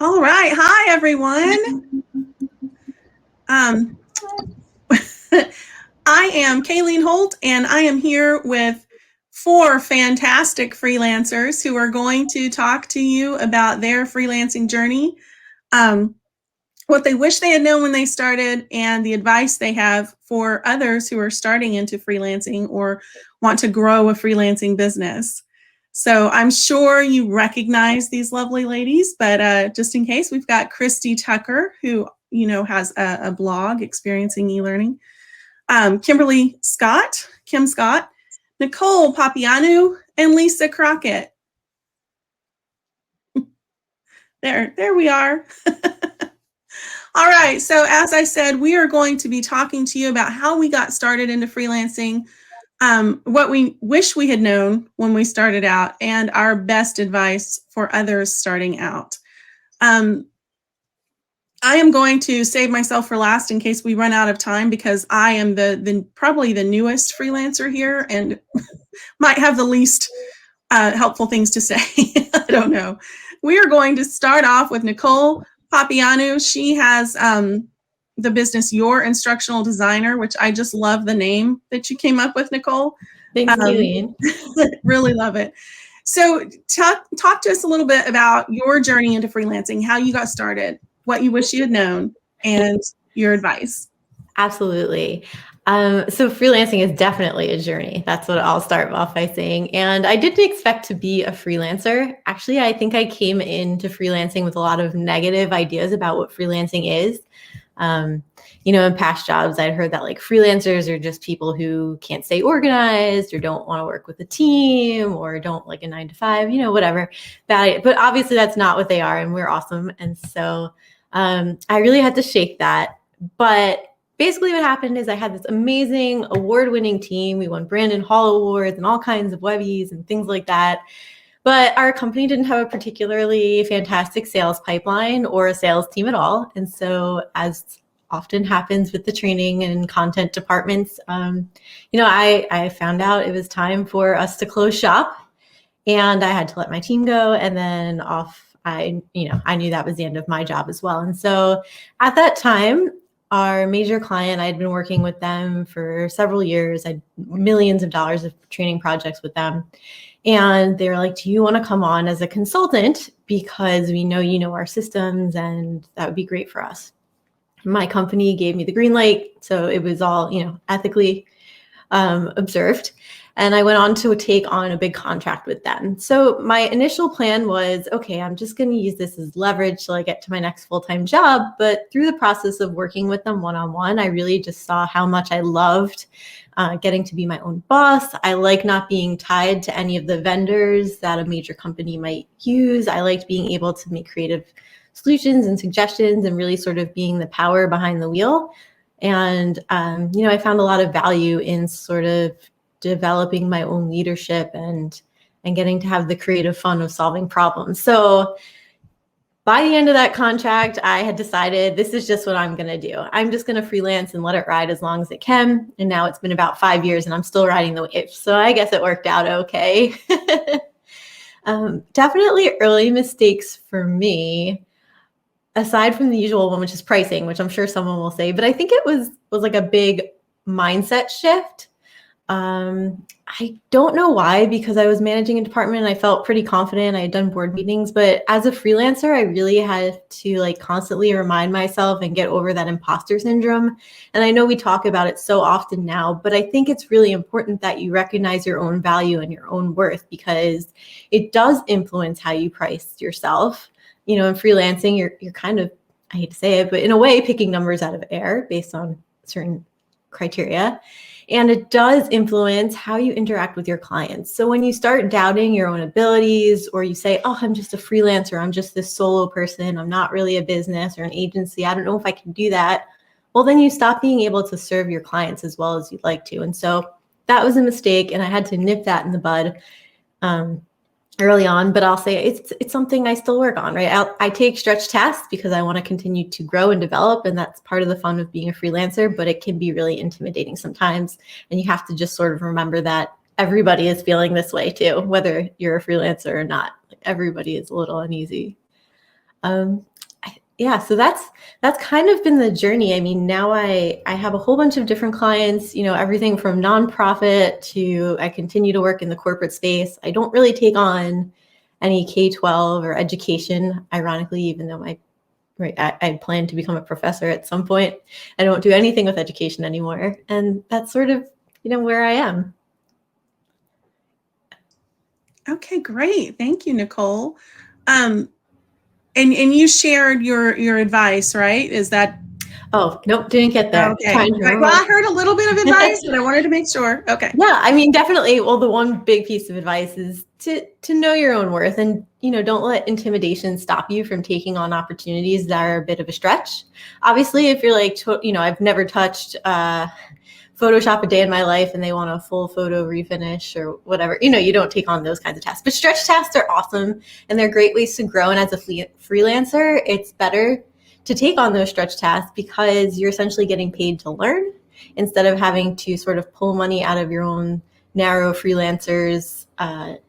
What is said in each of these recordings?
All right. Hi, everyone. I am Kayleen Holt, and I am here with 4 fantastic freelancers who are going to talk to you about their freelancing journey, what they wish they had known when they started, and the advice they have for others who are starting into freelancing or want to grow a freelancing business. So I'm sure you recognize these lovely ladies, but just in case, we've got Christy Tucker, who has a blog, Experiencing E-Learning. Kimberly Scott, Kim Scott, Nicole Papaioannou, and Lisa Crockett. There we are. All right, so as I said, we are going to be talking to you about how we got started into freelancing, what we wish we had known when we started out, and our best advice for others starting out. I am going to save myself for last in case we run out of time, because I am probably the newest freelancer here and might have the least helpful things to say. I don't know. We are going to start off with Nicole Papaioannou. She has the business Your Instructional Designer, which I just love the name that you came up with, Nicole. Thanks, Kayleen. Really love it. So talk to us a little bit about your journey into freelancing, how you got started, what you wish you had known, and your advice. Absolutely. So freelancing is definitely a journey. That's what I'll start off by saying. And I didn't expect to be a freelancer. Actually, I think I came into freelancing with a lot of negative ideas about what freelancing is. In past jobs, I'd heard that like freelancers are just people who can't stay organized or don't want to work with a team or don't like a 9-to-5, whatever. But obviously that's not what they are, and we're awesome. And so I really had to shake that. But basically what happened is I had this amazing award-winning team. We won Brandon Hall Awards and all kinds of Webbies and things like that. But our company didn't have a particularly fantastic sales pipeline or a sales team at all. And so, as often happens with the training and content departments, I found out it was time for us to close shop, and I had to let my team go. And then I knew that was the end of my job as well. And so at that time, our major client, I'd been working with them for several years. I had millions of dollars of training projects with them. And they were like, do you want to come on as a consultant? Because we know you know our systems, and that would be great for us. My company gave me the green light. So it was all, ethically observed. And I went on to take on a big contract with them. So my initial plan was, okay, I'm just going to use this as leverage till I get to my next full-time job. But through the process of working with them one-on-one, I really just saw how much I loved getting to be my own boss. I like not being tied to any of the vendors that a major company might use. I liked being able to make creative solutions and suggestions and really sort of being the power behind the wheel. And, I found a lot of value in sort of developing my own leadership and getting to have the creative fun of solving problems. So by the end of that contract, I had decided this is just what I'm going to do. I'm just going to freelance and let it ride as long as it can. And now it's been about 5 years and I'm still riding the wave. So I guess it worked out okay. Definitely early mistakes for me, aside from the usual one, which is pricing, which I'm sure someone will say, but I think it was like a big mindset shift. I don't know why, because I was managing a department and I felt pretty confident. I had done board meetings, but as a freelancer, I really had to constantly remind myself and get over that imposter syndrome. And I know we talk about it so often now, but I think it's really important that you recognize your own value and your own worth, because it does influence how you price yourself. In freelancing, you're kind of, I hate to say it, but in a way picking numbers out of air based on certain criteria. And it does influence how you interact with your clients. So when you start doubting your own abilities, or you say, oh, I'm just a freelancer, I'm just this solo person, I'm not really a business or an agency, I don't know if I can do that. Well, then you stop being able to serve your clients as well as you'd like to. And so that was a mistake, and I had to nip that in the bud early on. But I'll say it's something I still work on, right? I take stretch tasks because I want to continue to grow and develop, and that's part of the fun of being a freelancer, but it can be really intimidating sometimes. And you have to just sort of remember that everybody is feeling this way too, whether you're a freelancer or not. Everybody is a little uneasy. Yeah, so that's kind of been the journey. I mean, now I have a whole bunch of different clients, you know, everything from nonprofit to I continue to work in the corporate space. I don't really take on any K-12 or education, ironically, even though I plan to become a professor at some point. I don't do anything with education anymore. And that's sort of, you know, where I am. Okay, great. Thank you, Nicole. And you shared your advice, right? Is that Oh, nope, didn't get there. okay? Trying to Well, remember. I heard a little bit of advice, but I wanted to make sure. Okay. Yeah, I mean, definitely. Well, the one big piece of advice is to know your own worth, and you know, don't let intimidation stop you from taking on opportunities that are a bit of a stretch. Obviously, if you're like, you know, I've never touched Photoshop a day in my life, and they want a full photo refinish or whatever, you know, you don't take on those kinds of tasks. But stretch tasks are awesome, and they're great ways to grow. And as a freelancer, it's better to take on those stretch tasks because you're essentially getting paid to learn instead of having to sort of pull money out of your own narrow freelancers,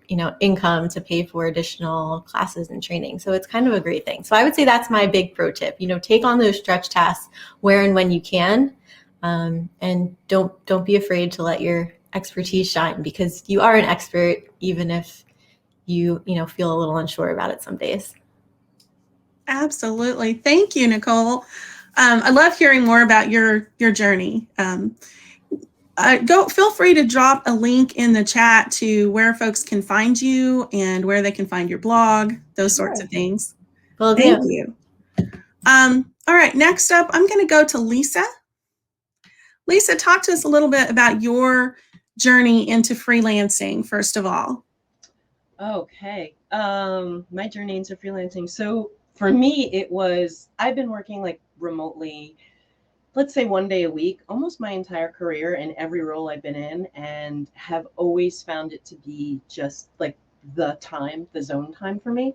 you know, income to pay for additional classes and training. So it's kind of a great thing. So I would say that's my big pro tip. You know, take on those stretch tasks where and when you can, and don't be afraid to let your expertise shine because you are an expert, even if you know feel a little unsure about it some days. Absolutely. Thank you, Nicole. I love hearing more about your journey. Feel free to drop a link in the chat to where folks can find you and where they can find your blog, those sorts of things. Will Thank do. you. All right, next up, I'm going to go to Lisa. Lisa, talk to us a little bit about your journey into freelancing, first of all. Okay. My journey into freelancing. So for me, it was, I've been working like remotely, let's say 1 day a week, almost my entire career in every role I've been in, and have always found it to be just like the zone time for me.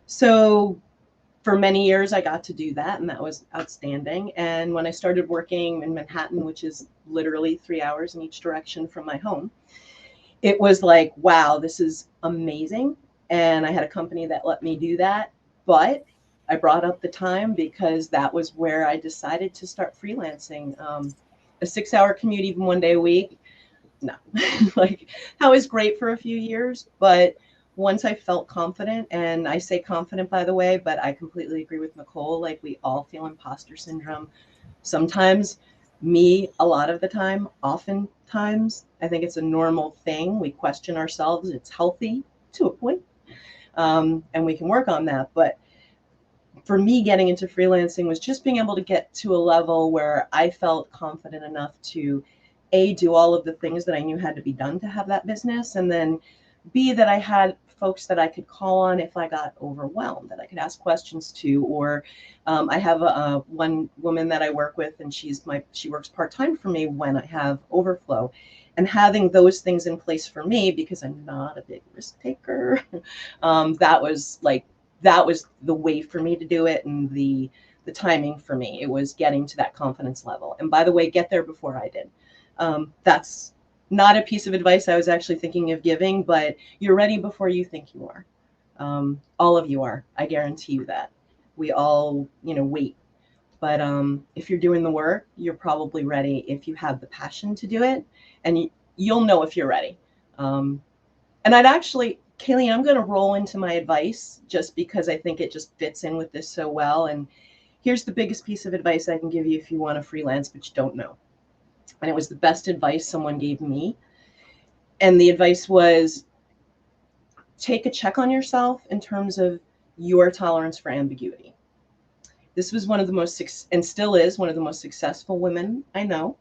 So for many years, I got to do that, and that was outstanding. And when I started working in Manhattan, which is literally 3 hours in each direction from my home, it was like, wow, this is amazing. And I had a company that let me do that. But I brought up the time because that was where I decided to start freelancing. A 6 hour commute, even 1 day a week. No, like that was great for a few years. But once I felt confident, and I say confident, by the way, but I completely agree with Nicole, like we all feel imposter syndrome. Sometimes, me, a lot of the time, oftentimes, I think it's a normal thing. We question ourselves. It's healthy to a point, and we can work on that. But for me, getting into freelancing was just being able to get to a level where I felt confident enough to A, do all of the things that I knew had to be done to have that business, and then B, that I had folks that I could call on if I got overwhelmed, that I could ask questions to. Or I have one woman that I work with, and she works part-time for me when I have overflow. And having those things in place for me, because I'm not a big risk taker, that was the way for me to do it, and the timing for me. It was getting to that confidence level. And by the way, get there before I did. That's not a piece of advice I was actually thinking of giving, but you're ready before you think you are. All of you are. I guarantee you that. We all, wait. But if you're doing the work, you're probably ready if you have the passion to do it, and you'll know if you're ready. And I'd actually, Kayleen, I'm going to roll into my advice just because I think it just fits in with this so well. And here's the biggest piece of advice I can give you if you want to freelance, but you don't know. And it was the best advice someone gave me. And the advice was, take a check on yourself in terms of your tolerance for ambiguity. This was one of the most, and still is one of the most successful women I know.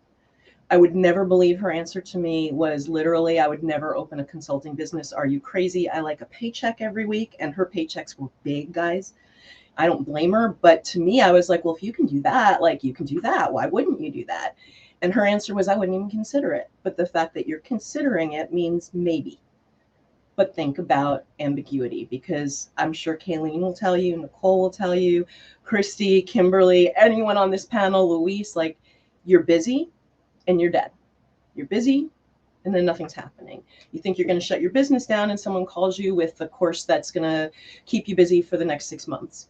I would never believe her answer to me was literally, I would never open a consulting business. Are you crazy? I like a paycheck every week. And her paychecks were big, guys. I don't blame her. But to me, I was like, well, if you can do that, like you can do that. Why wouldn't you do that? And her answer was, I wouldn't even consider it. But the fact that you're considering it means maybe. But think about ambiguity, because I'm sure Kayleen will tell you, Nicole will tell you, Christy, Kimberly, anyone on this panel, Luis, like you're busy and you're dead. You're busy and then nothing's happening. You think you're going to shut your business down and someone calls you with a course that's going to keep you busy for the next 6 months.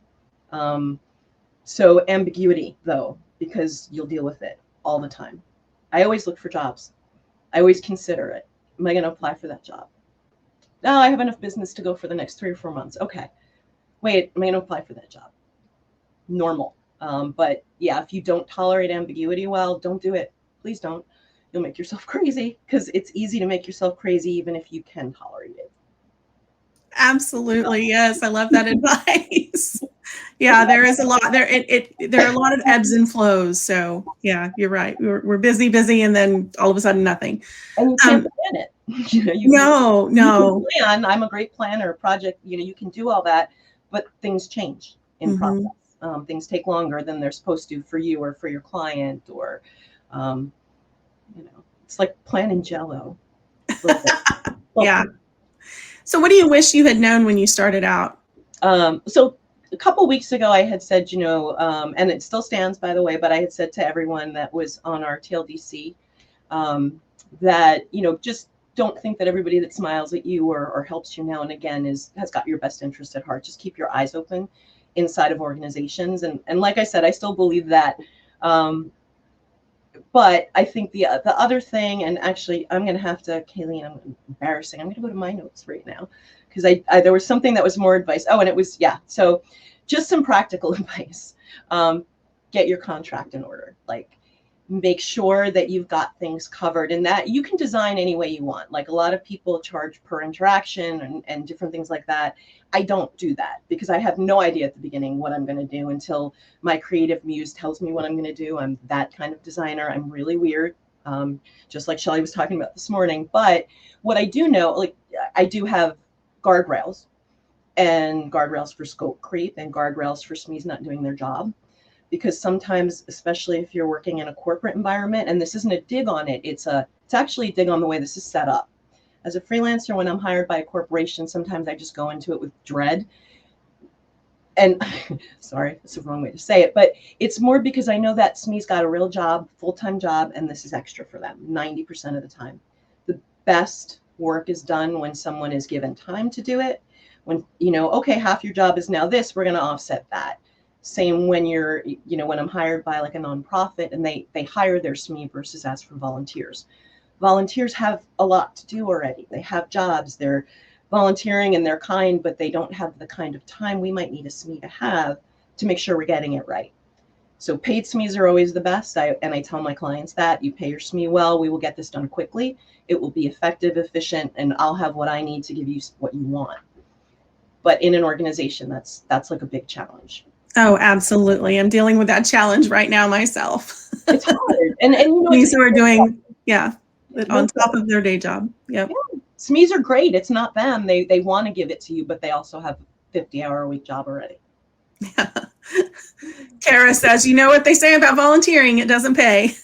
So ambiguity, though, because you'll deal with it all the time. I always look for jobs. I always consider it. Am I going to apply for that job? No, I have enough business to go for the next 3 or 4 months. Okay. Wait, am I going to apply for that job? Normal. But yeah, if you don't tolerate ambiguity, well, don't do it. Please don't. You'll make yourself crazy, because it's easy to make yourself crazy even if you can tolerate it. Absolutely. Yes. I love that advice. Yeah, there is a lot there. There are a lot of ebbs and flows. So yeah, you're right. We're busy, and then all of a sudden nothing. And you can't plan it. No. You can plan. I'm a great planner. Project. You can do all that, but things change in process. Things take longer than they're supposed to for you or for your client, or it's like planning Jell-O. Yeah. So what do you wish you had known when you started out? So a couple weeks ago, I had said, and it still stands, by the way, but I had said to everyone that was on our TLDC that, just don't think that everybody that smiles at you or helps you now and again has got your best interest at heart. Just keep your eyes open inside of organizations. And like I said, I still believe that. But I think the other thing, and actually I'm going to have to, Kayleen, I'm embarrassing. I'm going to go to my notes right now, because I there was something that was more advice. Oh, and it was, so just some practical advice. Get your contract in order. Like, make sure that you've got things covered, and that you can design any way you want. Like, a lot of people charge per interaction and different things like that. I don't do that, because I have no idea at the beginning what I'm going to do until my creative muse tells me what I'm going to do. I'm that kind of designer. I'm really weird, just like Shelly was talking about this morning. But what I do know, like, I do have guardrails, and guardrails for scope creep, and guardrails for SMEs not doing their job. Because sometimes, especially if you're working in a corporate environment, and this isn't a dig on it, it's actually a dig on the way this is set up. As a freelancer, when I'm hired by a corporation, sometimes I just go into it with dread. And sorry, that's the wrong way to say it, but it's more because I know that SME's got a real job, full-time job, and this is extra for them 90% of the time. The best work is done when someone is given time to do it. When, okay, half your job is now this, we're going to offset that. Same when you're, when I'm hired by like a nonprofit and they hire their SME versus ask for volunteers. Volunteers have a lot to do already. They have jobs, they're volunteering and they're kind, but they don't have the kind of time we might need a SME to have to make sure we're getting it right. So paid SMEs are always the best. And I tell my clients that you pay your SME well, we will get this done quickly. It will be effective, efficient, and I'll have what I need to give you what you want. But in an organization, that's like a big challenge. Oh, absolutely. I'm dealing with that challenge right now myself. It's hard. And SMEs who are doing, on top of their day job. Yep. Yeah. SMEs are great. It's not them. They want to give it to you, but they also have a 50-hour-a-week job already. Yeah. Kara says, you know what they say about volunteering, it doesn't pay.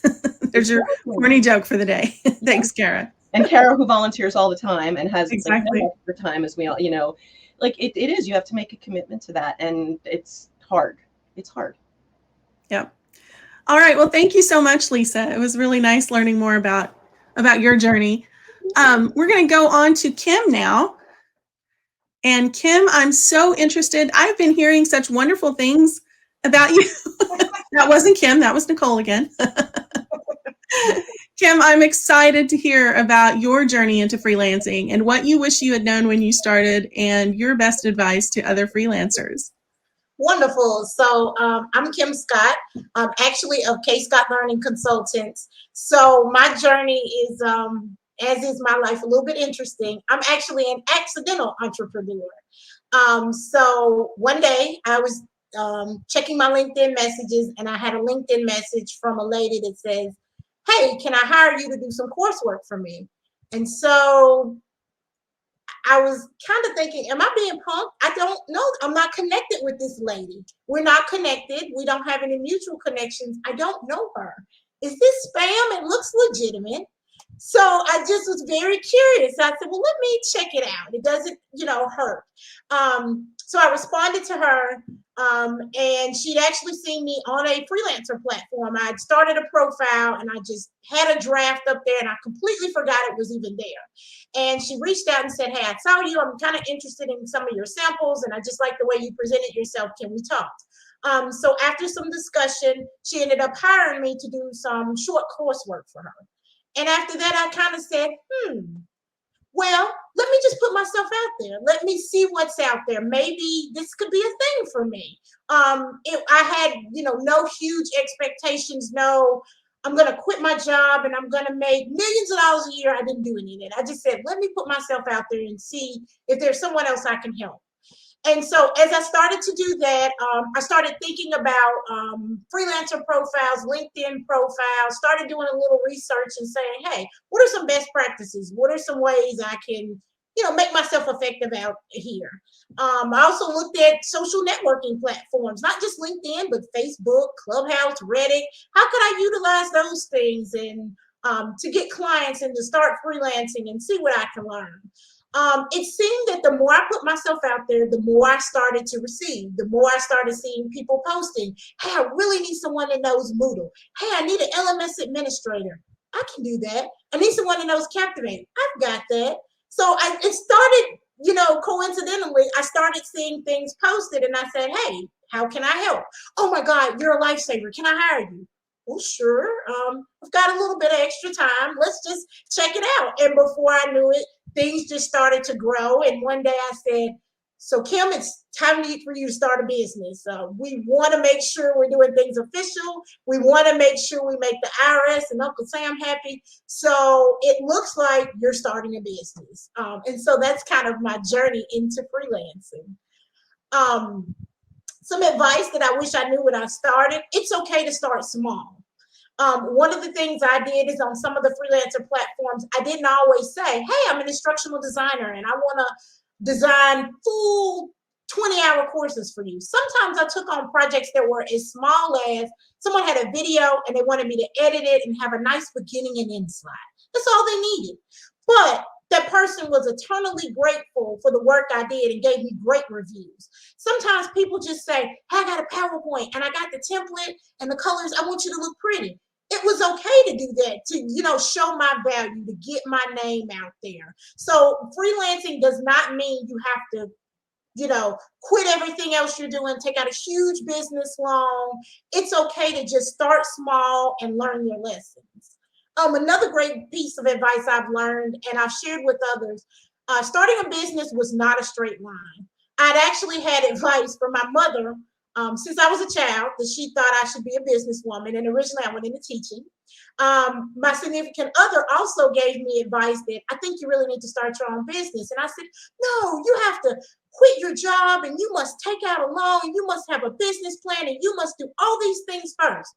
There's your corny joke for the day. Thanks, Kara. And Kara, who volunteers all the time and has exactly like no extra time, as we all, like it is, you have to make a commitment to that. And it's hard. It's hard. Yep. All right. Well, thank you so much, Lisa. It was really nice learning more about your journey. We're going to go on to Kim now. And Kim, I'm so interested. I've been hearing such wonderful things about you. That wasn't Kim. That was Nicole again. Kim, I'm excited to hear about your journey into freelancing and what you wish you had known when you started and your best advice to other freelancers. Wonderful. So I'm Kim Scott, actually of K Scott Learning Consultants. So my journey is, as is my life, a little bit interesting. I'm actually an accidental entrepreneur. So one day I was checking my LinkedIn messages, and I had a LinkedIn message from a lady that says, hey, can I hire you to do some coursework for me? And so I was kind of thinking, am I being punked? I don't know. I'm not connected with this lady. We're not connected. We don't have any mutual connections. I don't know her. Is this spam? It looks legitimate. So I just was very curious. I said, well, let me check it out. It doesn't, hurt. So I responded to her, and she'd actually seen me on a freelancer platform. I'd started a profile, and I just had a draft up there, and I completely forgot it was even there. And she reached out and said, hey, I saw you. I'm kind of interested in some of your samples, and I just like the way you presented yourself. Can we talk? So after some discussion, she ended up hiring me to do some short coursework for her. And after that, I kind of said, well, let me just put myself out there. Let me see what's out there. Maybe this could be a thing for me. I had, no huge expectations. No, I'm going to quit my job and I'm going to make millions of dollars a year. I didn't do any of that. I just said, let me put myself out there and see if there's someone else I can help. And so as I started to do that, I started thinking about freelancer profiles, LinkedIn profiles, started doing a little research and saying, hey, what are some best practices? What are some ways I can, make myself effective out here? I also looked at social networking platforms, not just LinkedIn, but Facebook, Clubhouse, Reddit. How could I utilize those things and to get clients and to start freelancing and see what I can learn? It seemed that the more I put myself out there, the more I started to receive, the more I started seeing people posting, hey, I really need someone that knows Moodle. Hey, I need an LMS administrator. I can do that. I need someone that knows Captivate. I've got that. So it started, coincidentally, I started seeing things posted and I said, hey, how can I help? Oh my God, you're a lifesaver. Can I hire you? Well, sure. I've got a little bit of extra time. Let's just check it out. And before I knew it, things just started to grow. And one day I said, so Kim, it's time for you to start a business. We want to make sure we're doing things official. We want to make sure we make the IRS and Uncle Sam happy. So it looks like you're starting a business. And so that's kind of my journey into freelancing. Some advice that I wish I knew when I started, it's okay to start small. One of the things I did is on some of the freelancer platforms, I didn't always say, hey, I'm an instructional designer and I want to design full 20-hour courses for you. Sometimes I took on projects that were as small as someone had a video and they wanted me to edit it and have a nice beginning and end slide. That's all they needed. But that person was eternally grateful for the work I did and gave me great reviews. Sometimes people just say, hey, I got a PowerPoint and I got the template and the colors. I want you to look pretty. It was okay to do that, to, show my value, to get my name out there. So freelancing does not mean you have to, quit everything else you're doing, take out a huge business loan. It's okay to just start small and learn your lessons. Another great piece of advice I've learned and I've shared with others, starting a business was not a straight line. I'd actually had advice from my mother since I was a child that she thought I should be a businesswoman. And originally I went into teaching. My significant other also gave me advice that I think you really need to start your own business. And I said, no, you have to quit your job and you must take out a loan and you must have a business plan and you must do all these things first.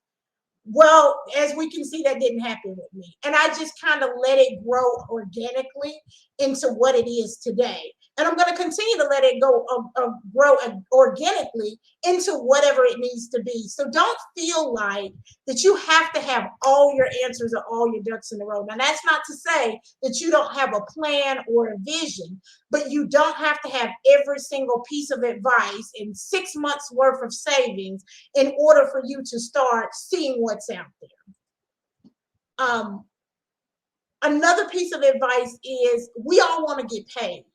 Well, as we can see, that didn't happen with me. And I just kind of let it grow organically into what it is today. And I'm going to continue to let it grow organically into whatever it needs to be. So don't feel like that you have to have all your answers or all your ducks in a row. Now, that's not to say that you don't have a plan or a vision, but you don't have to have every single piece of advice and 6 months worth of savings in order for you to start seeing what's out there. Another piece of advice is we all want to get paid.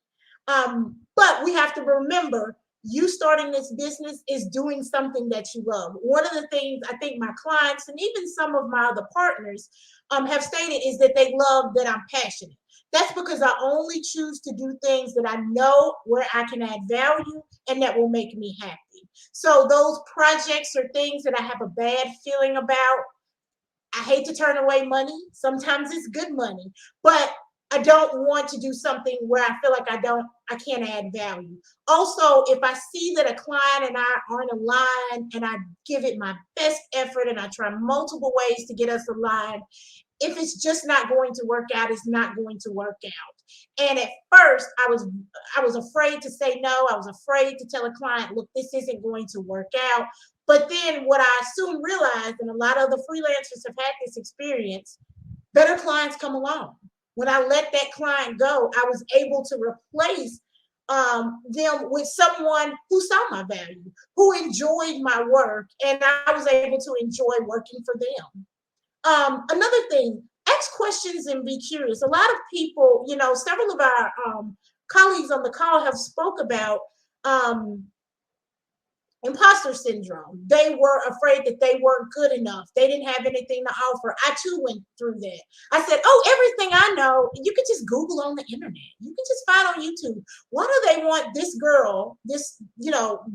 But we have to remember, you starting this business is doing something that you love. One of the things I think my clients and even some of my other partners have stated is that they love that I'm passionate. That's because I only choose to do things that I know where I can add value and that will make me happy. So those projects or things that I have a bad feeling about, I hate to turn away money. Sometimes it's good money, but I don't want to do something where I feel like I can't add value. Also, if I see that a client and I aren't aligned and I give it my best effort and I try multiple ways to get us aligned, if it's just not going to work out, it's not going to work out. And at first I was afraid to say no. I was afraid to tell a client, look, this isn't going to work out. But then what I soon realized, and a lot of the freelancers have had this experience, better clients come along. When I let that client go, I was able to replace them with someone who saw my value, who enjoyed my work, and I was able to enjoy working for them. Another thing, ask questions and be curious. A lot of people, several of our colleagues on the call have spoke about imposter syndrome. They were afraid that they weren't good enough. They didn't have anything to offer. I too went through that. I said, oh, everything I know, you can just Google on the internet. You can just find on YouTube. Why do they want this girl, this,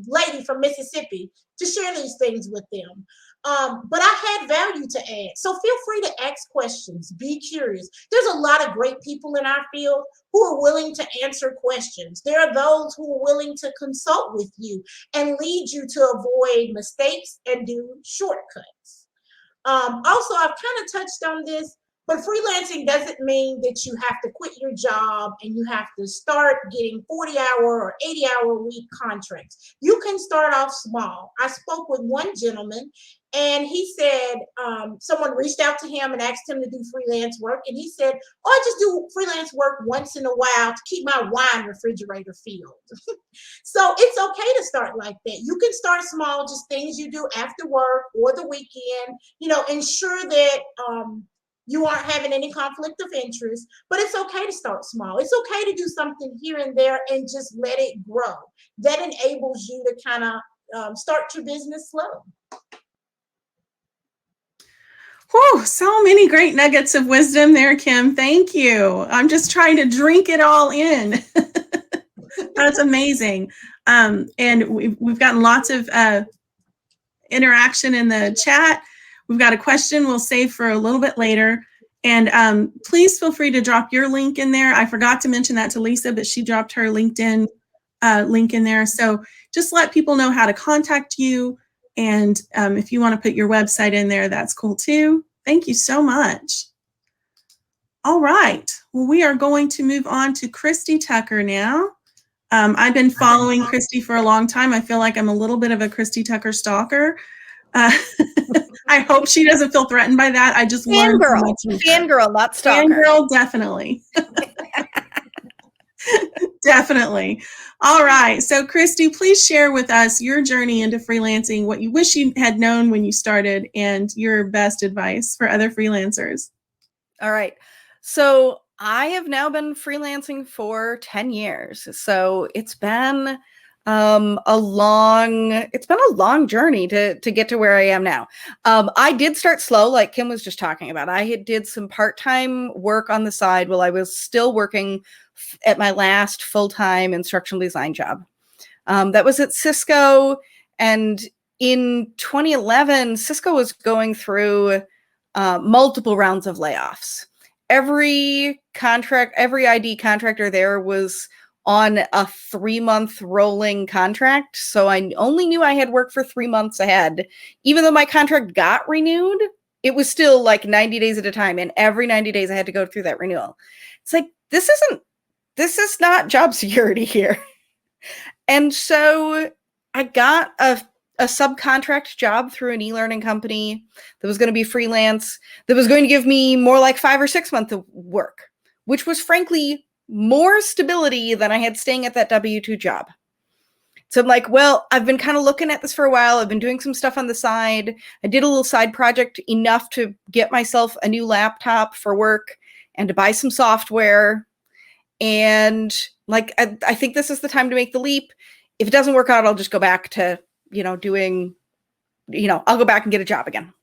lady from Mississippi to share these things with them? But I had value to add. So feel free to ask questions. Be curious. There's a lot of great people in our field who are willing to answer questions. There are those who are willing to consult with you and lead you to avoid mistakes and do shortcuts. Also, I've kind of touched on this, but freelancing doesn't mean that you have to quit your job and you have to start getting 40-hour or 80-hour week contracts. You can start off small. I spoke with one gentleman, and he said someone reached out to him and asked him to do freelance work. And he said, oh, I just do freelance work once in a while to keep my wine refrigerator filled. So it's okay to start like that. You can start small, just things you do after work or the weekend, ensure that you aren't having any conflict of interest, but it's okay to start small. It's okay to do something here and there and just let it grow. That enables you to kind of start your business slow. Whew, so many great nuggets of wisdom there, Kim. Thank you. I'm just trying to drink it all in. That's amazing. And we've gotten lots of interaction in the chat. We've got a question we'll save for a little bit later. And please feel free to drop your link in there. I forgot to mention that to Lisa, but she dropped her LinkedIn link in there. So just let people know how to contact you. And if you want to put your website in there, that's cool too. Thank you so much. All right. Well, we are going to move on to Christy Tucker now. I've been following Christy for a long time. I feel like I'm a little bit of a Christy Tucker stalker. I hope she doesn't feel threatened by that. I just learned so much. Fangirl, not stalker. Fangirl, definitely. Definitely. All right. So, Christy, please share with us your journey into freelancing, what you wish you had known when you started, and your best advice for other freelancers. All right. So, I have now been freelancing for 10 years. So, it's been a long journey to get to where I am now. I did start slow, like Kim was just talking about. I did some part-time work on the side while I was still working at my last full-time instructional design job. That was at Cisco. And in 2011, Cisco was going through multiple rounds of layoffs. Every ID contractor there was on a 3-month rolling contract. So I only knew I had work for 3 months ahead. Even though my contract got renewed, it was still like 90 days at a time. And every 90 days I had to go through that renewal. It's like, this is not job security here. And so I got a subcontract job through an e-learning company that was going to be freelance, that was going to give me more like 5 or 6 months of work, which was frankly more stability than I had staying at that W-2 job. So I'm like, well, I've been kind of looking at this for a while. I've been doing some stuff on the side. I did a little side project enough to get myself a new laptop for work and to buy some software. And like, I think this is the time to make the leap. If it doesn't work out, I'll just go back to, doing, I'll go back and get a job again.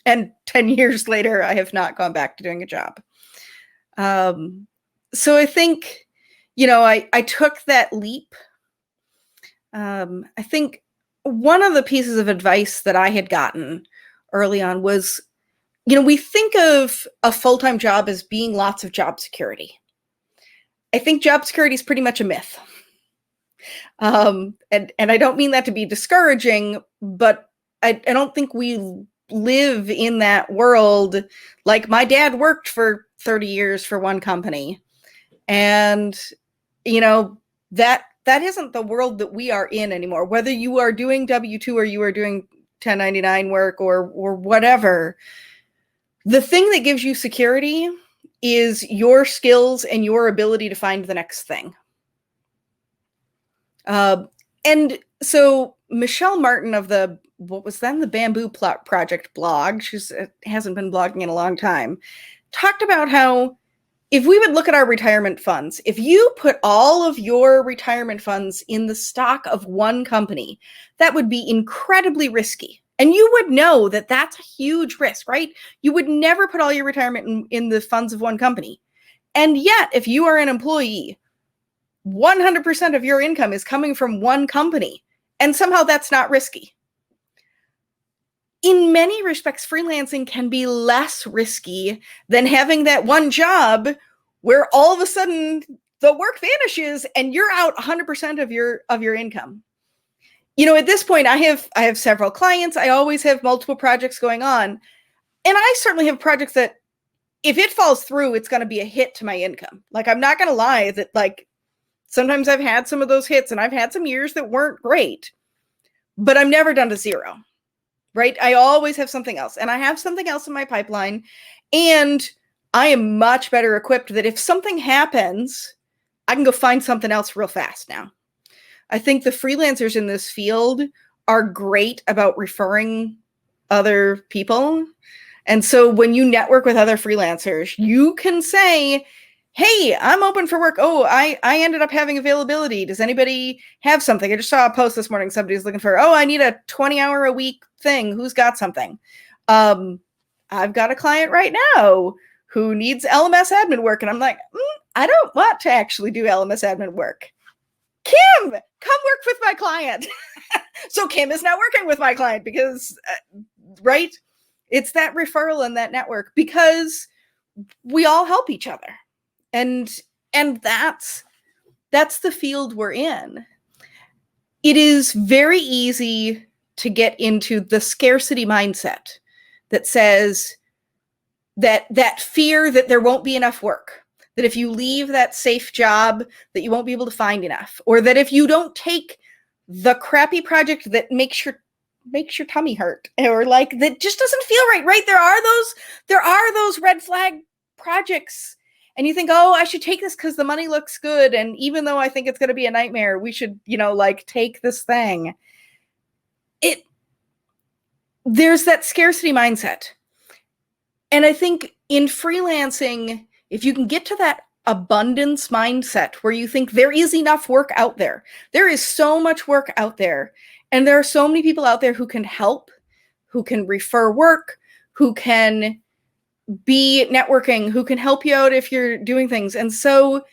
And 10 years later, I have not gone back to doing a job. So I think, I took that leap. I think one of the pieces of advice that I had gotten early on was, we think of a full-time job as being lots of job security. I think job security is pretty much a myth. And I don't mean that to be discouraging, but I don't think we live in that world. Like my dad worked for 30 years for one company. And, that isn't the world that we are in anymore. Whether you are doing W-2 or you are doing 1099 work or whatever, the thing that gives you security is your skills and your ability to find the next thing. And so Michelle Martin of what was then the Bamboo Project blog, she hasn't been blogging in a long time, talked about how if we would look at our retirement funds, if you put all of your retirement funds in the stock of one company, that would be incredibly risky. And you would know that that's a huge risk, right? You would never put all your retirement in the funds of one company. And yet, if you are an employee, 100% of your income is coming from one company, and somehow that's not risky. In many respects, freelancing can be less risky than having that one job where all of a sudden the work vanishes and you're out 100% of your income. You know, at this point, I have several clients. I always have multiple projects going on. And I certainly have projects that if it falls through, it's going to be a hit to my income. Like, I'm not going to lie that, like, sometimes I've had some of those hits and I've had some years that weren't great, but I'm never down to zero, right? I always have something else, and I have something else in my pipeline, and I am much better equipped that if something happens, I can go find something else real fast now. I think the freelancers in this field are great about referring other people. And so when you network with other freelancers, you can say, hey, I'm open for work. Oh, I ended up having availability. Does anybody have something? I just saw a post this morning. Somebody's looking for, I need a 20-hour-a-week thing. Who's got something? I've got a client right now who needs LMS admin work. And I'm like, I don't want to actually do LMS admin work. Kim, come work with my client. So Kim is now working with my client because, right? It's that referral and that network, because we all help each other. And that's the field we're in. It is very easy to get into the scarcity mindset that says that fear that there won't be enough work, that if you leave that safe job, that you won't be able to find enough, or that if you don't take the crappy project that makes your tummy hurt, or like that just doesn't feel right, right? There are those red flag projects, and you think, I should take this because the money looks good, and even though I think it's going to be a nightmare, we should, take this thing. There's that scarcity mindset. And I think in freelancing, if you can get to that abundance mindset where you think there is enough work out there, there is so much work out there, and there are so many people out there who can help, who can refer work, who can be networking, who can help you out if you're doing things. And so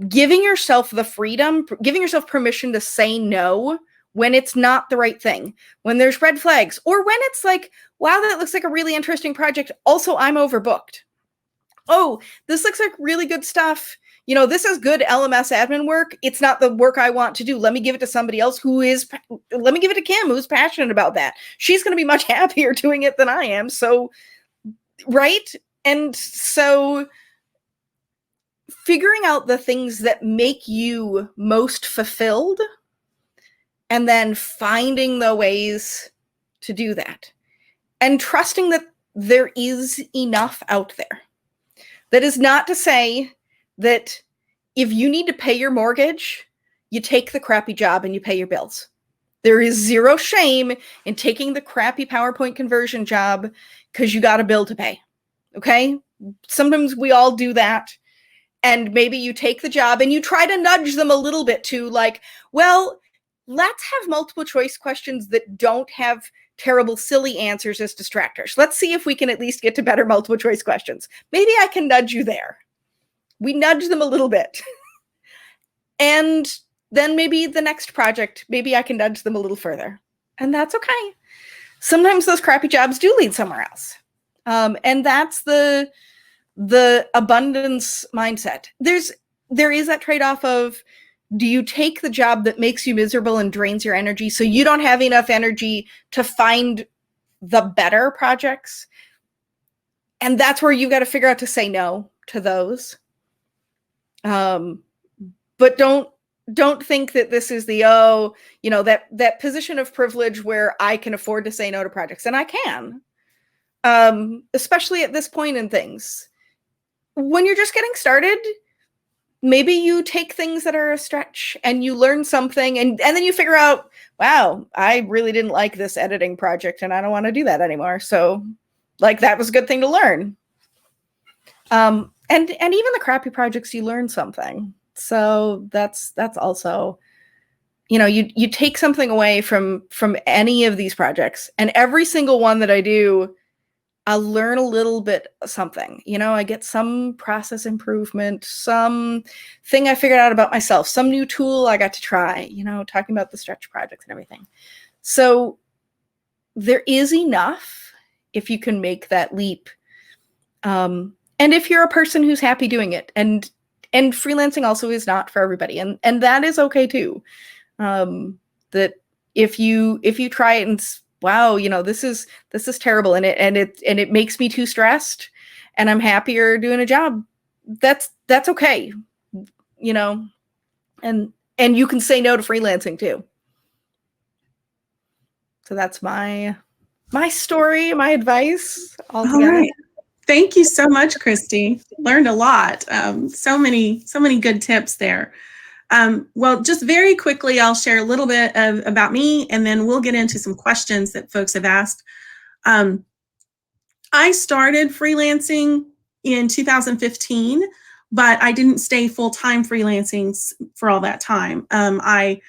giving yourself the freedom, giving yourself permission to say no when it's not the right thing, when there's red flags, or when it's like, wow, that looks like a really interesting project. Also, I'm overbooked. Oh, this looks like really good stuff. This is good LMS admin work. It's not the work I want to do. Let me give it to somebody else let me give it to Kim, who's passionate about that. She's going to be much happier doing it than I am. So, right? And so figuring out the things that make you most fulfilled, and then finding the ways to do that, and trusting that there is enough out there. That is not to say that if you need to pay your mortgage, you take the crappy job and you pay your bills. There is zero shame in taking the crappy PowerPoint conversion job because you got a bill to pay. Okay? Sometimes we all do that. And maybe you take the job and you try to nudge them a little bit to let's have multiple choice questions that don't have terrible, silly answers as distractors. Let's see if we can at least get to better multiple choice questions. Maybe I can nudge you there. We nudge them a little bit. And then maybe the next project, maybe I can nudge them a little further. And that's okay. Sometimes those crappy jobs do lead somewhere else. And that's the abundance mindset. There is that trade-off of, do you take the job that makes you miserable and drains your energy so you don't have enough energy to find the better projects? And that's where you've got to figure out to say no to those. But don't think that this is the, that position of privilege where I can afford to say no to projects. And I can, especially at this point in things. When you're just getting started, maybe you take things that are a stretch and you learn something, and then you figure out, wow, I really didn't like this editing project and I don't want to do that anymore. So that was a good thing to learn. And even the crappy projects, you learn something. So that's also, you know, you take something away from any of these projects, and every single one that I do, I'll learn a little bit something. You know, I get some process improvement, some thing I figured out about myself, some new tool I got to try, you know, talking about the stretch projects and everything. So there is enough if you can make that leap. And if you're a person who's happy doing it, and freelancing also is not for everybody, and that is okay too. That if you try it and wow, you know, this is terrible, and it makes me too stressed, and I'm happier doing a job, that's okay, you know, and you can say no to freelancing too. So that's my story, my advice altogether. All right. Thank you so much, Christy. Learned a lot. So many good tips there. Well, just very quickly, I'll share a little bit about me, and then we'll get into some questions that folks have asked. I started freelancing in 2015, but I didn't stay full-time freelancing for all that time. I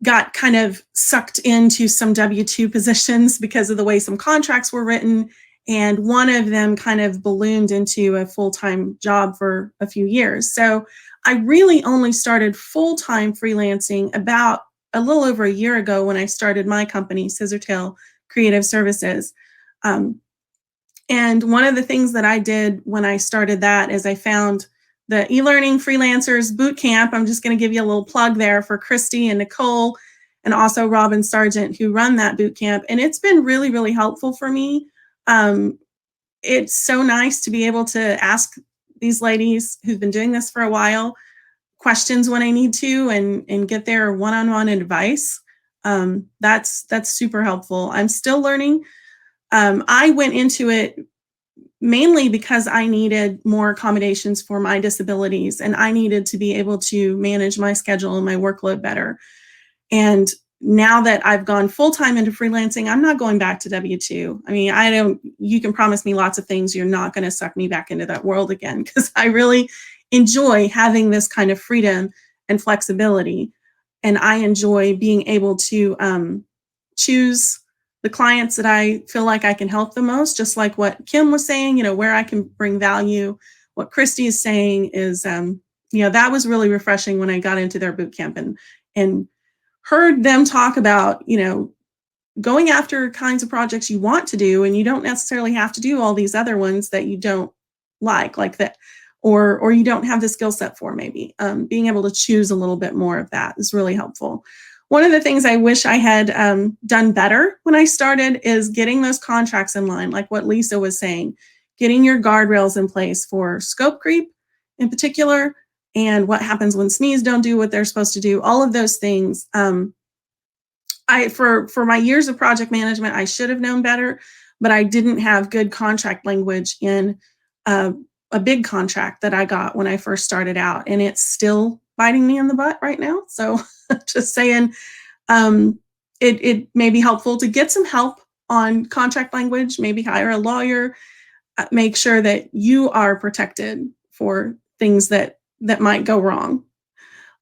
got kind of sucked into some W-2 positions because of the way some contracts were written, and one of them kind of ballooned into a full-time job for a few years. So I really only started full-time freelancing about a little over a year ago when I started my company, Scissortail Creative Services. And one of the things that I did when I started that is I found the e-learning freelancers boot camp. I'm just going to give you a little plug there for Christy and Nicole, and also Robin Sargent, who run that boot camp. And it's been really, really helpful for me. It's so nice to be able to ask these ladies who've been doing this for a while questions when I need to, and get their one-on-one advice. That's super helpful. I'm still learning. I went into it mainly because I needed more accommodations for my disabilities, and I needed to be able to manage my schedule and my workload better. And now that I've gone full-time into freelancing, I'm not going back to W-2. I mean, you can promise me lots of things. You're not going to suck me back into that world again, because I really enjoy having this kind of freedom and flexibility. And I enjoy being able to choose the clients that I feel like I can help the most, just like what Kim was saying, you know, where I can bring value. What Christy is saying is, you know, that was really refreshing when I got into their boot camp and heard them talk about, you know, going after kinds of projects you want to do, and you don't necessarily have to do all these other ones that you don't like that, or you don't have the skill set for, maybe. Being able to choose a little bit more of that is really helpful. One of the things I wish I had done better when I started is getting those contracts in line, like what Lisa was saying, getting your guardrails in place for scope creep in particular, and what happens when SMEs don't do what they're supposed to do, all of those things. For my years of project management, I should have known better, but I didn't have good contract language in a big contract that I got when I first started out, and it's still biting me in the butt right now. So just saying, it may be helpful to get some help on contract language, maybe hire a lawyer, make sure that you are protected for things that might go wrong.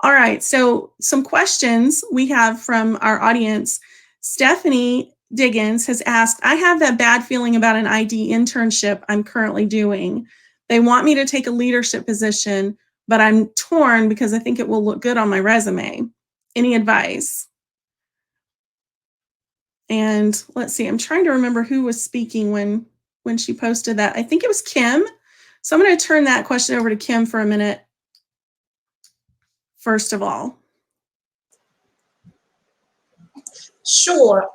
All right, so some questions we have from our audience. Stephanie Diggins has asked, I have that bad feeling about an ID internship I'm currently doing. They want me to take a leadership position, but I'm torn because I think it will look good on my resume. Any advice? And let's see, I'm trying to remember who was speaking when she posted that. I think it was Kim. So I'm going to turn that question over to Kim for a minute. First of all. Sure.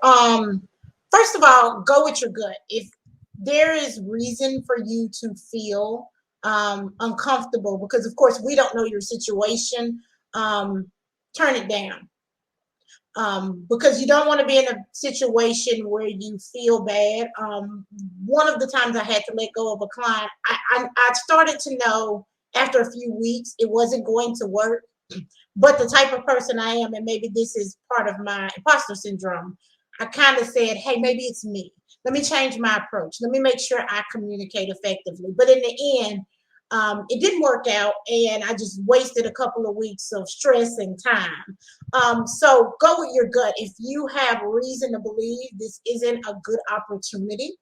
First of all, go with your gut. If there is reason for you to feel uncomfortable, because of course we don't know your situation, turn it down. Because you don't want to be in a situation where you feel bad. One of the times I had to let go of a client, I started to know after a few weeks it wasn't going to work. But the type of person I am, and maybe this is part of my imposter syndrome, I kind of said, hey, maybe it's me. let me change my approach. Let me make sure I communicate effectively. But in the end, it didn't work out, and I just wasted a couple of weeks of stress and time. So go with your gut. If you have reason to believe this isn't a good opportunity,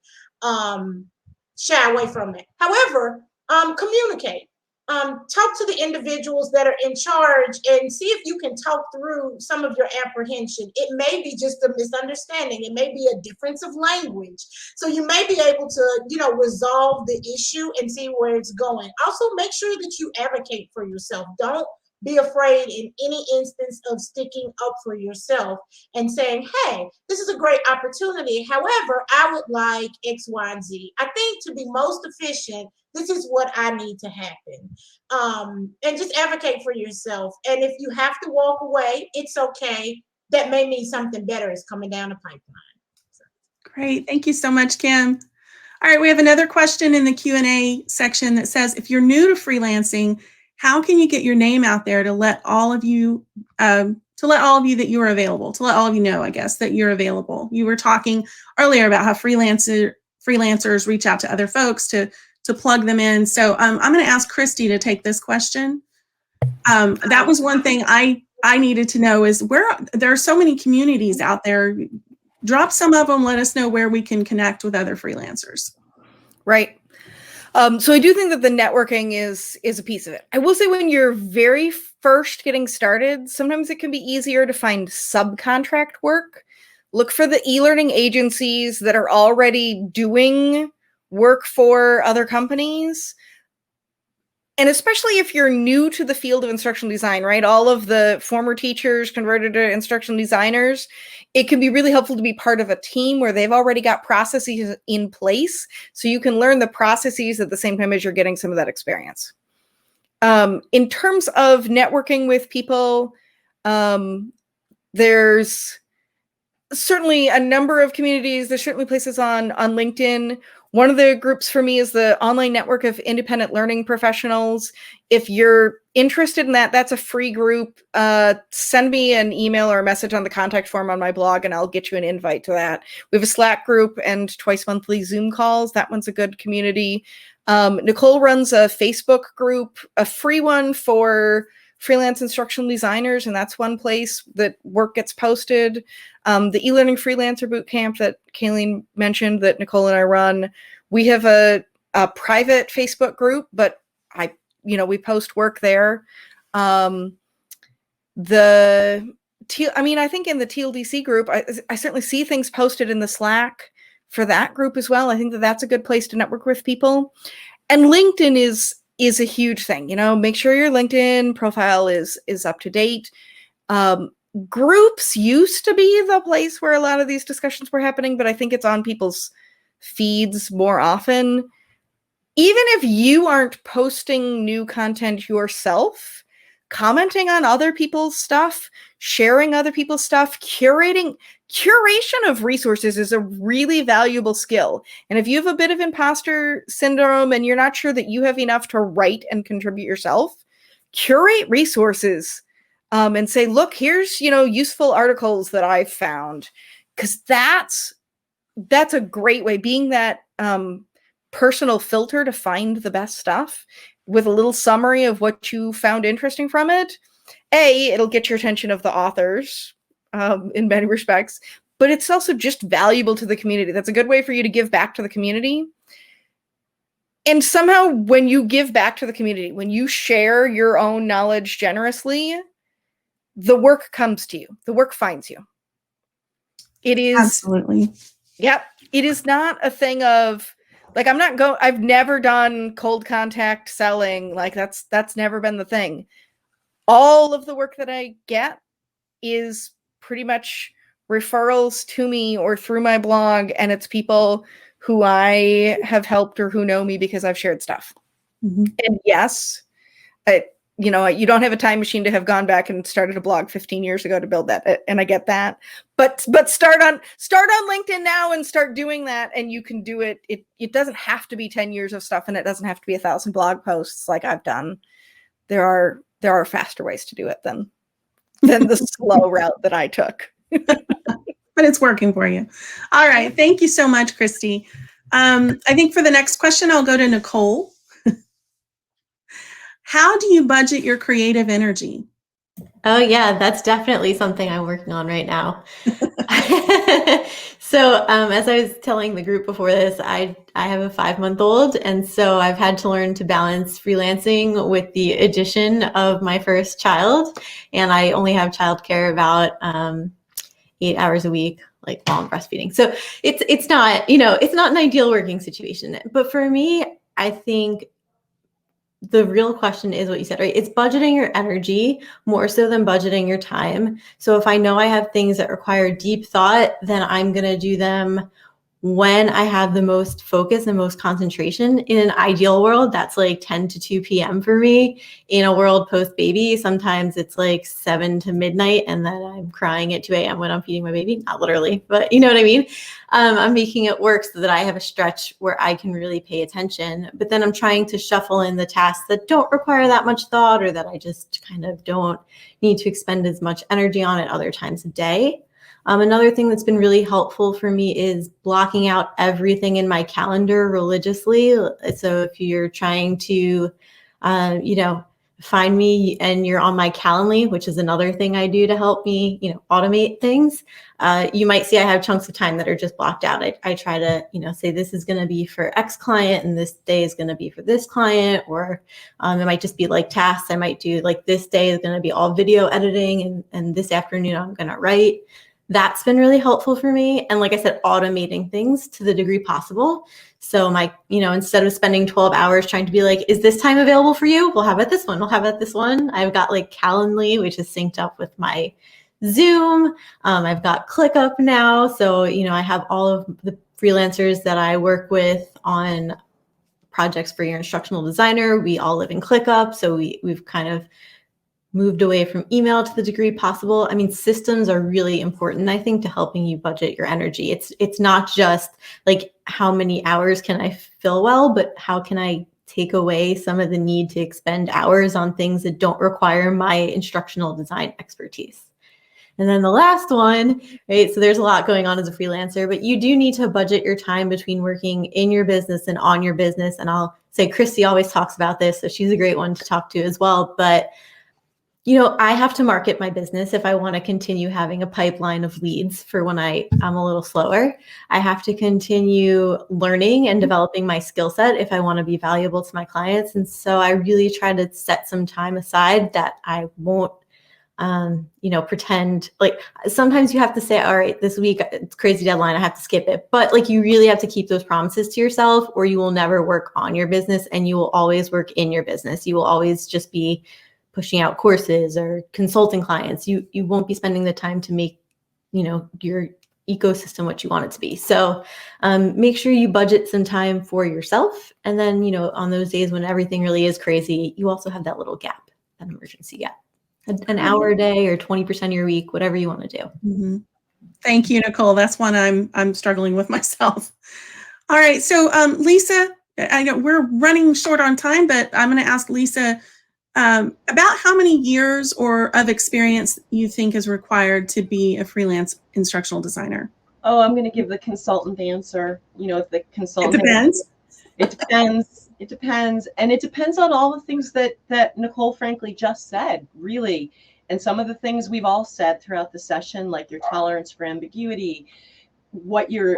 shy away from it. However, communicate. Talk to the individuals that are in charge and see if you can talk through some of your apprehension. It may be just a misunderstanding. It may be a difference of language. So you may be able to, resolve the issue and see where it's going. Also, make sure that you advocate for yourself. Don't be afraid in any instance of sticking up for yourself and saying, hey, this is a great opportunity. However, I would like X, Y, and Z. I think to be most efficient, this is what I need to happen. And just advocate for yourself. And if you have to walk away, it's okay. That may mean something better is coming down the pipeline. Great. Thank you so much, Kim. All right, we have another question in the Q&A section that says, if you're new to freelancing, how can you get your name out there to let all of you that you are available, to let all of you know, I guess, that you're available? You were talking earlier about how freelancers reach out to other folks to plug them in. So I'm going to ask Christy to take this question. That was one thing I needed to know is where there are so many communities out there. Drop some of them. Let us know where we can connect with other freelancers. Right. So I do think that the networking is a piece of it. I will say when you're very first getting started, sometimes it can be easier to find subcontract work. Look for the e-learning agencies that are already doing work for other companies. And especially if you're new to the field of instructional design, right? All of the former teachers converted to instructional designers. It can be really helpful to be part of a team where they've already got processes in place. So you can learn the processes at the same time as you're getting some of that experience. In terms of networking with people, there's certainly a number of communities. There's certainly places on LinkedIn. One of the groups for me is the Online Network of Independent Learning Professionals. If you're interested in that, that's a free group. Send me an email or a message on the contact form on my blog, and I'll get you an invite to that. We have a Slack group and twice monthly Zoom calls. That one's a good community. Nicole runs a Facebook group, a free one for freelance instructional designers, and that's one place that work gets posted. The e-learning freelancer bootcamp that Kayleen mentioned that Nicole and I run, we have a private Facebook group, but we post work there. I think in the TLDC group, I certainly see things posted in the Slack for that group as well. I think that that's a good place to network with people. And LinkedIn is a huge thing. Make sure your LinkedIn profile is up to date. Groups used to be the place where a lot of these discussions were happening, but I think it's on people's feeds more often. Even if you aren't posting new content yourself, commenting on other people's stuff, sharing other people's stuff, curation of resources is a really valuable skill. And if you have a bit of imposter syndrome and you're not sure that you have enough to write and contribute yourself, curate resources and say, look, here's, useful articles that I've found. Because that's a great way, being that personal filter to find the best stuff with a little summary of what you found interesting from it. It'll get your attention of the authors in many respects, but it's also just valuable to the community. That's a good way for you to give back to the community. And somehow when you give back to the community, when you share your own knowledge generously, the work comes to you. The work finds you. It is absolutely. Yep. It is not a thing of I've never done cold contact selling. That's never been the thing. All of the work that I get is pretty much referrals to me or through my blog, and it's people who I have helped or who know me because I've shared stuff. Mm-hmm. And yes, you don't have a time machine to have gone back and started a blog 15 years ago to build that, and I get that. But start on LinkedIn now and start doing that, and you can do it. It doesn't have to be 10 years of stuff, and it doesn't have to be 1,000 blog posts like I've done. There are faster ways to do it than the slow route that I took. but it's working for you. All right. Thank you so much, Christy. I think for the next question, I'll go to Nicole. How do you budget your creative energy? Oh yeah, that's definitely something I'm working on right now. So as I was telling the group before this, I have a 5-month-old, and so I've had to learn to balance freelancing with the addition of my first child, and I only have childcare about 8 hours a week, like while I'm breastfeeding. So it's not, it's not an ideal working situation. But for me, I think the real question is what you said, right? It's budgeting your energy more so than budgeting your time. So if I know I have things that require deep thought, then I'm going to do them when I have the most focus and most concentration. In an ideal world, that's like 10 to 2 p.m. for me. In a world post-baby, sometimes it's like 7 to midnight, and then I'm crying at 2 a.m. when I'm feeding my baby. Not literally, but you know what I mean? I'm making it work so that I have a stretch where I can really pay attention. But then I'm trying to shuffle in the tasks that don't require that much thought, or that I just kind of don't need to expend as much energy on at other times of day. Another thing that's been really helpful for me is blocking out everything in my calendar religiously. So if you're trying to, find me and you're on my Calendly, which is another thing I do to help me, automate things, you might see I have chunks of time that are just blocked out. I try to, say this is going to be for X client and this day is going to be for this client, or it might just be like tasks. I might do like this day is going to be all video editing, and this afternoon I'm going to write. That's been really helpful for me. And like I said, automating things to the degree possible. So instead of spending 12 hours trying to be like, is this time available for you? We'll have it this one. We'll have it this one. I've got like Calendly, which is synced up with my Zoom. I've got ClickUp now. So, I have all of the freelancers that I work with on projects for your instructional designer. We all live in ClickUp. So we've kind of moved away from email to the degree possible. I mean, systems are really important, I think, to helping you budget your energy. It's not just like how many hours can I fill well, but how can I take away some of the need to expend hours on things that don't require my instructional design expertise. And then the last one, right? So there's a lot going on as a freelancer, but you do need to budget your time between working in your business and on your business. And I'll say Christy always talks about this, so she's a great one to talk to as well. But I have to market my business if I want to continue having a pipeline of leads for when I'm a little slower. I have to continue learning and developing my skill set if I want to be valuable to my clients. And so I really try to set some time aside that I won't, pretend like sometimes you have to say, all right, this week it's crazy deadline, I have to skip it. But like you really have to keep those promises to yourself, or you will never work on your business and you will always work in your business. You will always just be pushing out courses or consulting clients. You won't be spending the time to make, your ecosystem what you want it to be. So make sure you budget some time for yourself. And then, on those days when everything really is crazy, you also have that little gap, that emergency gap, an hour a day or 20% of your week, whatever you want to do. Mm-hmm. Thank you, Nicole. That's one I'm struggling with myself. All right. So Lisa, I know we're running short on time, but I'm going to ask Lisa, about how many years or of experience you think is required to be a freelance instructional designer? Oh, I'm going to give the consultant answer. If the consultant, it depends. It depends. It depends. And it depends on all the things that Nicole frankly just said, really. And some of the things we've all said throughout the session, like your tolerance for ambiguity, what you're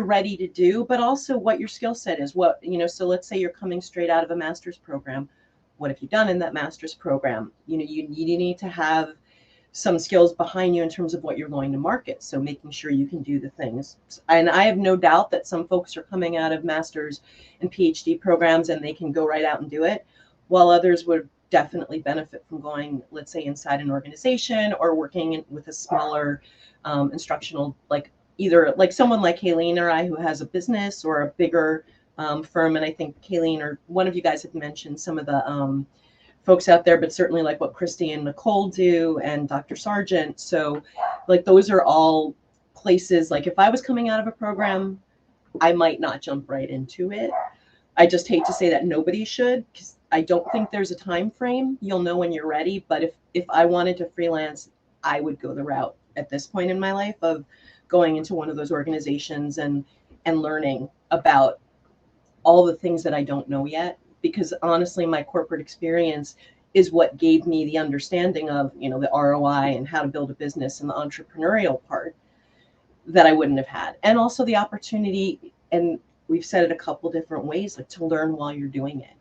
ready to do, but also what your skill set is. So let's say you're coming straight out of a master's program. What have you done in that master's program? You need to have some skills behind you in terms of what you're going to market. So making sure you can do the things. And I have no doubt that some folks are coming out of master's and PhD programs and they can go right out and do it, while others would definitely benefit from going, let's say, inside an organization or working with a smaller instructional, like either like someone like Kayleen or I who has a business, or a bigger firm. And I think Kayleen or one of you guys had mentioned some of the folks out there, but certainly like what Christy and Nicole do and Dr. Sargent. So like those are all places, like if I was coming out of a program, I might not jump right into it. I just hate to say that nobody should, because I don't think there's a time frame. You'll know when you're ready. But if I wanted to freelance, I would go the route at this point in my life of going into one of those organizations and learning about all the things that I don't know yet, because honestly, my corporate experience is what gave me the understanding of, you know, the ROI and how to build a business and the entrepreneurial part that I wouldn't have had. And also the opportunity, and we've said it a couple different ways, like to learn while you're doing it.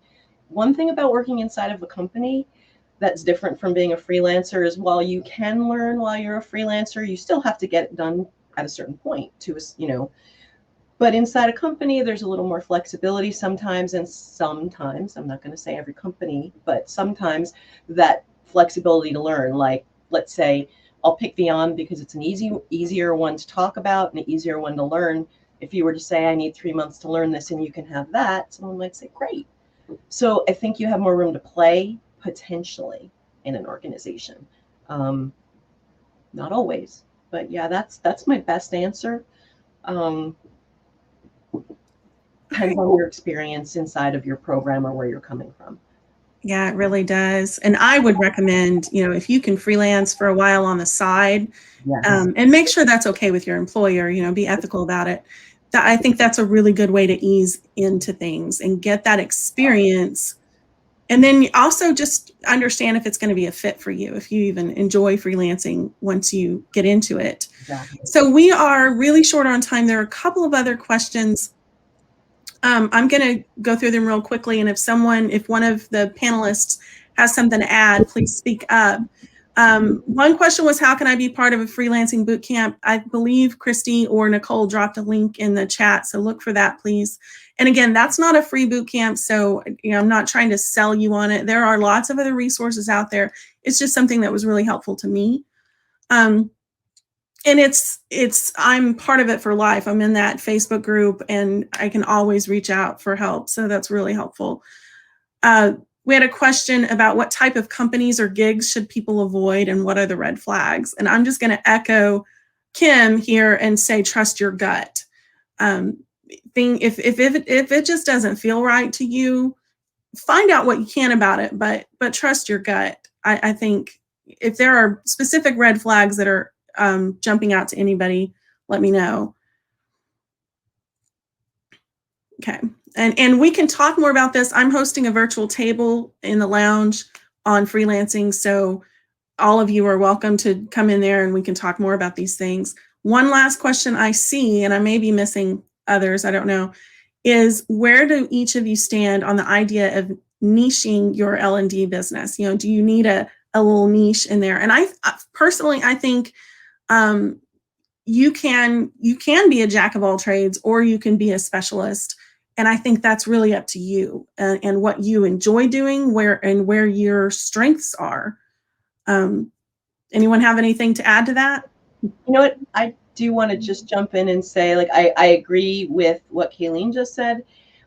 One thing about working inside of a company that's different from being a freelancer is while you can learn while you're a freelancer, you still have to get it done at a certain point to, you know, but inside a company, there's a little more flexibility sometimes, and sometimes, I'm not going to say every company, but sometimes that flexibility to learn, like, let's say, I'll pick Beyond because it's an easier one to talk about and an easier one to learn. If you were to say, I need 3 months to learn this and you can have that, someone might say, great. So I think you have more room to play potentially in an organization. Not always, but yeah, that's my best answer. Depends on your experience inside of your program or where you're coming from. Yeah, it really does. And I would recommend, you know, if you can freelance for a while on the side, Yes. And make sure that's okay with your employer, you know, be ethical about it. I think that's a really good way to ease into things and get that experience. And then also just understand if it's going to be a fit for you, if you even enjoy freelancing once you get into it. Exactly. So we are really short on time. There are a couple of other questions. I'm going to go through them real quickly. And if one of the panelists has something to add, please speak up. One question was, how can I be part of a freelancing bootcamp? I believe Christy or Nicole dropped a link in the chat, so look for that, please. And again, that's not a free bootcamp, so you know, I'm not trying to sell you on it. There are lots of other resources out there. It's just something that was really helpful to me. And I'm part of it for life. I'm in that Facebook group and I can always reach out for help. So that's really helpful. We had a question about what type of companies or gigs should people avoid and what are the red flags? And I'm just going to echo Kim here and say, trust your gut. If it just doesn't feel right to you, find out what you can about it, but trust your gut. I think if there are specific red flags that are jumping out to anybody, let me know. Okay. And we can talk more about this. I'm hosting a virtual table in the lounge on freelancing. So all of you are welcome to come in there and we can talk more about these things. One last question I see, and I may be missing others, I don't know, is where do each of you stand on the idea of niching your L&D business? You know, do you need a little niche in there? And I personally, I think you can be a jack of all trades or you can be a specialist. And I think that's really up to you and what you enjoy doing, where your strengths are. Anyone have anything to add to that? You know what? I do want to just jump in and say, like, I agree with what Kayleen just said.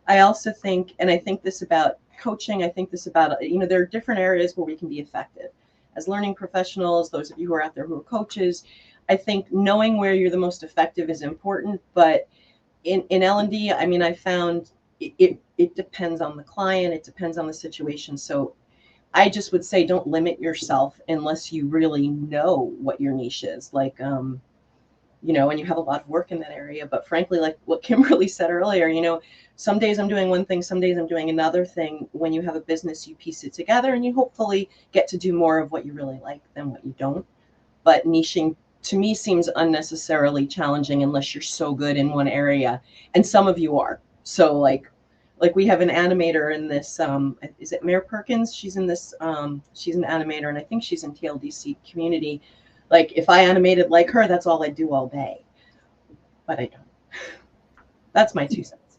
I also think, and I think this about coaching, I think this about, you know, there are different areas where we can be effective. As learning professionals, those of you who are out there who are coaches, I think knowing where you're the most effective is important, but in L&D, I mean, I found it depends on the client, it depends on the situation. So I just would say don't limit yourself unless you really know what your niche is. Like, you know, and you have a lot of work in that area. But frankly, like what Kimberly said earlier, you know, some days I'm doing one thing, some days I'm doing another thing. When you have a business, you piece it together and you hopefully get to do more of what you really like than what you don't. But niching to me seems unnecessarily challenging unless you're so good in one area, and some of you are. So like we have an animator in this, is it Mayor Perkins? She's in this, she's an animator, and I think she's in TLDC community. Like if I animated like her, that's all I do all day, but I don't. That's my 2 cents.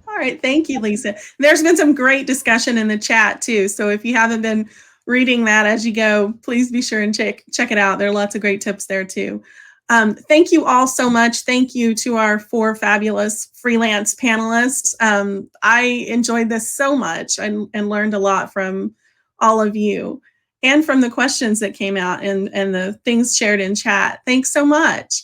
All right, thank you, Lisa. There's been some great discussion in the chat too. So if you haven't been reading that as you go, please be sure and check it out. There are lots of great tips there too. Thank you all so much. Thank you to our 4 fabulous freelance panelists. I enjoyed this so much and learned a lot from all of you and from the questions that came out and the things shared in chat. Thanks so much.